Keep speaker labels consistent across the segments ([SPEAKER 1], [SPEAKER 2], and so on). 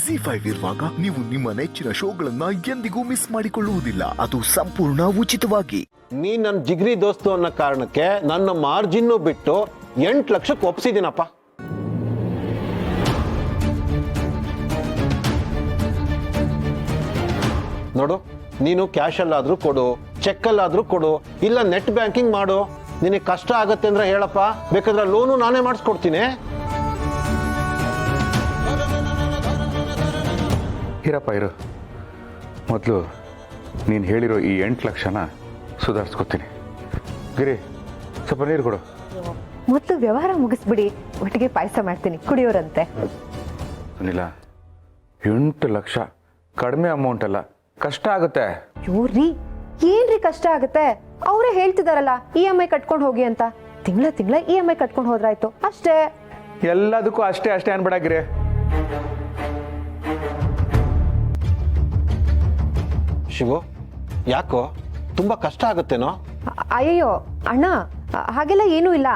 [SPEAKER 1] ಜಿ5 ಇರುವಾಗ ನೀವು ನಿಮ್ಮ ನೆಚ್ಚಿನ ಶೋಗಳನ್ನ ಎಂದಿಗೂ ಮಿಸ್ ಮಾಡಿಕೊಳ್ಳುವುದಿಲ್ಲ. ಅದು ಸಂಪೂರ್ಣ ಉಚಿತವಾಗಿ.
[SPEAKER 2] ನೀ ನನ್ನ ಜಿಗ್ರಿ ದೋಸ್ತು ಅನ್ನೋ ಕಾರಣಕ್ಕೆ ನನ್ನ ಮಾರ್ಜಿನ್ ಬಿಟ್ಟು 8 ಲಕ್ಷಕ್ಕೆ ಒಪ್ಸಿದ್ದೀನಪ್ಪ. ನೋಡು, ನೀನು ಕ್ಯಾಶಲ್ಲಾದ್ರೂ ಕೊಡು, ಚೆಕ್ಕಲ್ಲಾದ್ರೂ ಕೊಡು, ಇಲ್ಲ ನೆಟ್ ಬ್ಯಾಂಕಿಂಗ್ ಮಾಡು. ನಿನಗೆ ಕಷ್ಟ ಆಗತ್ತೆ ಅಂದ್ರೆ ಹೇಳಪ್ಪ, ಬೇಕಾದ್ರೆ ಲೋನು ನಾನೇ ಮಾಡಿಸ್ಕೊಡ್ತೀನಿ.
[SPEAKER 3] ಇರಪ್ಪ ಇರು, ಮೊದಲು ನೀನು ಹೇಳಿರೋ ಈ 8 ಲಕ್ಷನ ಸುಧಾರಿಸ್ಕೊತೀನಿ. ಗಿರಿ, ಸ್ವಲ್ಪ ನೀರು ಕೊಡು.
[SPEAKER 4] ಮೊದಲು ವ್ಯವಹಾರ ಮುಗಿಸ್ಬಿಡಿ, ಒಟ್ಟಿಗೆ ಪಾಯಸ ಮಾಡ್ತೀನಿ, ಕುಡಿಯೋರಂತೆ.
[SPEAKER 3] ಸುನಿಲ, 8 ಲಕ್ಷ ಕಡಿಮೆ ಅಮೌಂಟ್ ಅಲ್ಲ, ಕಷ್ಟ ಆಗುತ್ತೆ.
[SPEAKER 4] ರೀ, ಏನ್ರಿ ಕಷ್ಟ ಆಗುತ್ತೆ? ಅವರೇ ಹೇಳ್ತಿದಾರಲ್ಲ EMI ಕಟ್ಕೊಂಡು ಹೋಗಿ ಅಂತ. ತಿಂಗಳ EMI ಕಟ್ಕೊಂಡು ಹೋದ್ರಾಯ್ತು ಅಷ್ಟೇ.
[SPEAKER 3] ಎಲ್ಲದಕ್ಕೂ ಅಷ್ಟೇ ಅಷ್ಟೇ ಅನ್ಬೇಡ ಗಿರಿ.
[SPEAKER 2] ಶಿವು, ಯಾಕೋ ತುಂಬಾ ಕಷ್ಟ ಆಗುತ್ತೇನೋ?
[SPEAKER 4] ಅಯ್ಯಯ್ಯೋ ಅಣ್ಣ, ಹಾಗೆಲ್ಲ ಏನೂ ಇಲ್ಲ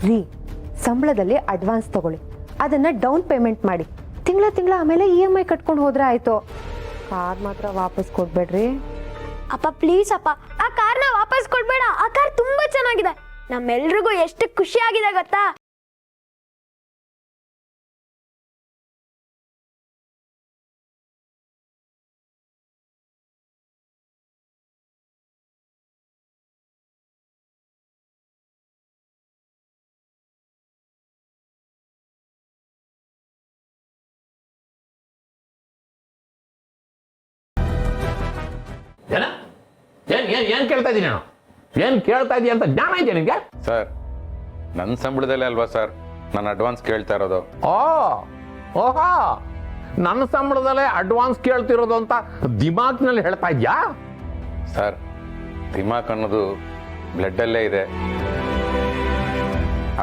[SPEAKER 4] ರೀ. ಸಂಬಳದಲ್ಲಿ ಅಡ್ವಾನ್ಸ್ ತಗೊಳ್ಳಿ, ಅದನ್ನ ಡೌನ್ ಪೇಮೆಂಟ್ ಮಾಡಿ, ತಿಂಗಳ ಆಮೇಲೆ EMI ಕಟ್ಕೊಂಡು ಹೋದ್ರೆ ಆಯ್ತು. ಕಾರ್ ಮಾತ್ರ ವಾಪಸ್ ಕೊಡ್ಬೇಡ್ರಿ.
[SPEAKER 5] ಅಪ್ಪ ಪ್ಲೀಸ್ ಅಪ್ಪ, ಆ ಕಾರ್ನ ವಾಪಸ್ ಕೊಡ್ಬೇಡ. ಆ ಕಾರ್ ತುಂಬಾ ಚೆನ್ನಾಗಿದೆ, ನಮ್ಮೆಲ್ರಿಗೂ ಎಷ್ಟು ಖುಷಿ ಆಗಿದೆ ಗೊತ್ತಾ?
[SPEAKER 6] ಏನ್ ಕೇಳ್ತಾ ಇದ್ದೀನಿ ನಾನು? ಏನ್ ಕೇಳ್ತಾ ಇದೀಯ ಅಂತ ಜ್ಞಾನ ಇದೆಯಾ ನಿಮ್ಗೆ?
[SPEAKER 3] ಸರ್, ನನ್ನ ಸಂಬಳದಲ್ಲೇ ಅಲ್ವಾ ಸರ್ ನಾನು ಅಡ್ವಾನ್ಸ್ ಕೇಳ್ತಾ ಇರೋದು.
[SPEAKER 6] ಓಹೋ, ನನ್ನ ಸಂಬಳದಲ್ಲೇ ಅಡ್ವಾನ್ಸ್ ಕೇಳ್ತಿರೋದು ಅಂತ ದಿಮಾಕ್ನಲ್ಲಿ ಹೇಳ್ತಾ ಇದ್ಯಾ?
[SPEAKER 3] ಸರ್, ದಿಮಾಕ್ ಅನ್ನೋದು ಬ್ಲಡ್ಡಲ್ಲೇ ಇದೆ.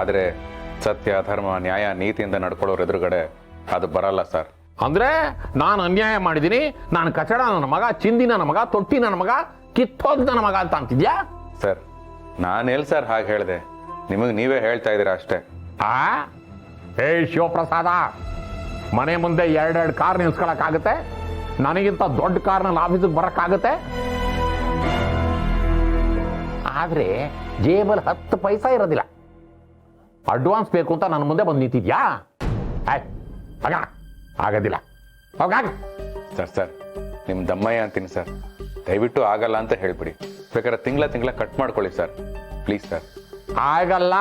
[SPEAKER 3] ಆದರೆ ಸತ್ಯ, ಧರ್ಮ, ನ್ಯಾಯ, ನೀತಿಯಿಂದ ನಡ್ಕೊಳ್ಳೋರು ಎದುರುಗಡೆ ಅದು ಬರಲ್ಲ ಸರ್.
[SPEAKER 6] ಅಂದ್ರೆ ನಾನು ಅನ್ಯಾಯ ಮಾಡಿದ್ದೀನಿ, ನಾನು ಕಚಡ ನನ್ನ ಮಗ, ಚಿಂದಿ ನನ್ನ ಮಗ, ತೊಟ್ಟಿ ನನ್ನ ಮಗ, ಕಿತ್ತೋದ್ ನನ್ನ ಮಗ ಅಂತ ಅಂತಿದ್ಯಾ?
[SPEAKER 3] ಸರ್, ನಾನೆಲ್ಲಿ ಸರ್ ಹಾಗೆ ಹೇಳಿದೆ? ನಿಮಗೆ ನೀವೇ ಹೇಳ್ತಾ ಇದ್ದೀರಾ ಅಷ್ಟೇ.
[SPEAKER 6] ಶಿವಪ್ರಸಾದ, ಮನೆ ಮುಂದೆ 2 ಕಾರ್ ನಿಲ್ಸ್ಕೊಳಕ್ಕಾಗತ್ತೆ? ನನಗಿಂತ ದೊಡ್ಡ ಕಾರ್ನಲ್ಲಿ ಆಫೀಸಿಗೆ ಬರಕ್ಕಾಗತ್ತೆ? ಆದ್ರೆ ಜೇಬಲ್ 10 ಪೈಸಾ ಇರೋದಿಲ್ಲ. ಅಡ್ವಾನ್ಸ್ ಬೇಕು ಅಂತ ನನ್ನ ಮುಂದೆ ಬಂದು ನಿಂತಿದ್ಯಾ? ಆಗೋದಿಲ್ಲ.
[SPEAKER 3] ಸರ್, ನಿಮ್ಮ ದಮ್ಮಯ್ಯ ಅಂತೀನಿ ಸರ್, ದಯವಿಟ್ಟು ಆಗಲ್ಲ ಅಂತ ಹೇಳ್ಬಿಡಿ. ಬೇಕಾದ್ರೆ ತಿಂಗಳ ಕಟ್ ಮಾಡ್ಕೊಳ್ಳಿ ಸರ್, ಪ್ಲೀಸ್ ಸರ್.
[SPEAKER 6] ಆಗಲ್ಲ.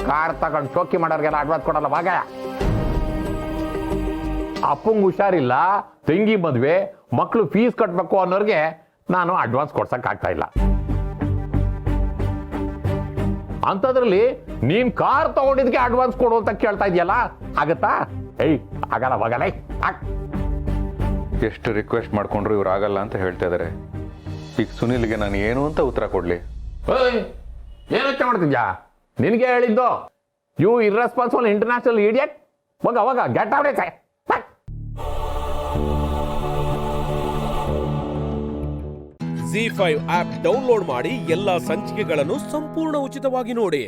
[SPEAKER 6] ಕಾರ್ ತಗೊಂಡು ಶೋಕಿ ಮಾಡೋರ್ಗೆಲ್ಲ ಅಡ್ವಾನ್ಸ್ ಕೊಡಲ್ಲ. ಭಾಗ ಅಪ್ಪಂಗ್ ಹುಷಾರಿಲ್ಲ, ತಂಗಿ ಮದ್ವೆ, ಮಕ್ಕಳು ಫೀಸ್ ಕಟ್ಬೇಕು ಅನ್ನೋರ್ಗೆ ನಾನು ಅಡ್ವಾನ್ಸ್ ಕೊಡ್ಸಕ್ ಆಗ್ತಾ ಇಲ್ಲ. ಅಂತದ್ರಲ್ಲಿ ನೀನ್ ಕಾರ್ ತಗೊಂಡಿದ್ಕೆ ಅಡ್ವಾನ್ಸ್ ಕೊಡು ಅಂತ ಕೇಳ್ತಾ ಇದೆಯಲ್ಲ, ಆಗತ್ತಾ? ಆಗಲ್ಲ.
[SPEAKER 3] ಎಷ್ಟು ರಿಕ್ವೆಸ್ಟ್ ಮಾಡ್ಕೊಂಡ್ರು ಇವ್ರು ಆಗಲ್ಲ ಅಂತ ಹೇಳ್ತಾ ಇದಾರೆ. ಈಗ ಸುನಿಲ್ಗೆ ನಾನು ಏನು ಅಂತ ಉತ್ತರ ಕೊಡ್ಲಿ?
[SPEAKER 6] ಏನಕ್ಕೆ ಮಾಡ್ತಿದ್ಯಾ? ನಿನ್ಗೆ ಹೇಳಿದ್ದು, ಯು ಇರ್ರೆಸ್ಪಾನ್ಸಿಬಲ್ ಇಂಟರ್ನ್ಯಾಷನಲ್ ಇಡಿಯಟ್. ಅವಾಗ ಗೆಟ್ ಔಟ್.
[SPEAKER 7] ಜಿ5 ಆಪ್ ಡೌನ್ಲೋಡ್ ಮಾಡಿ ಎಲ್ಲಾ ಸಂಚಿಕೆಗಳನ್ನು ಸಂಪೂರ್ಣ ಉಚಿತವಾಗಿ ನೋಡಿ.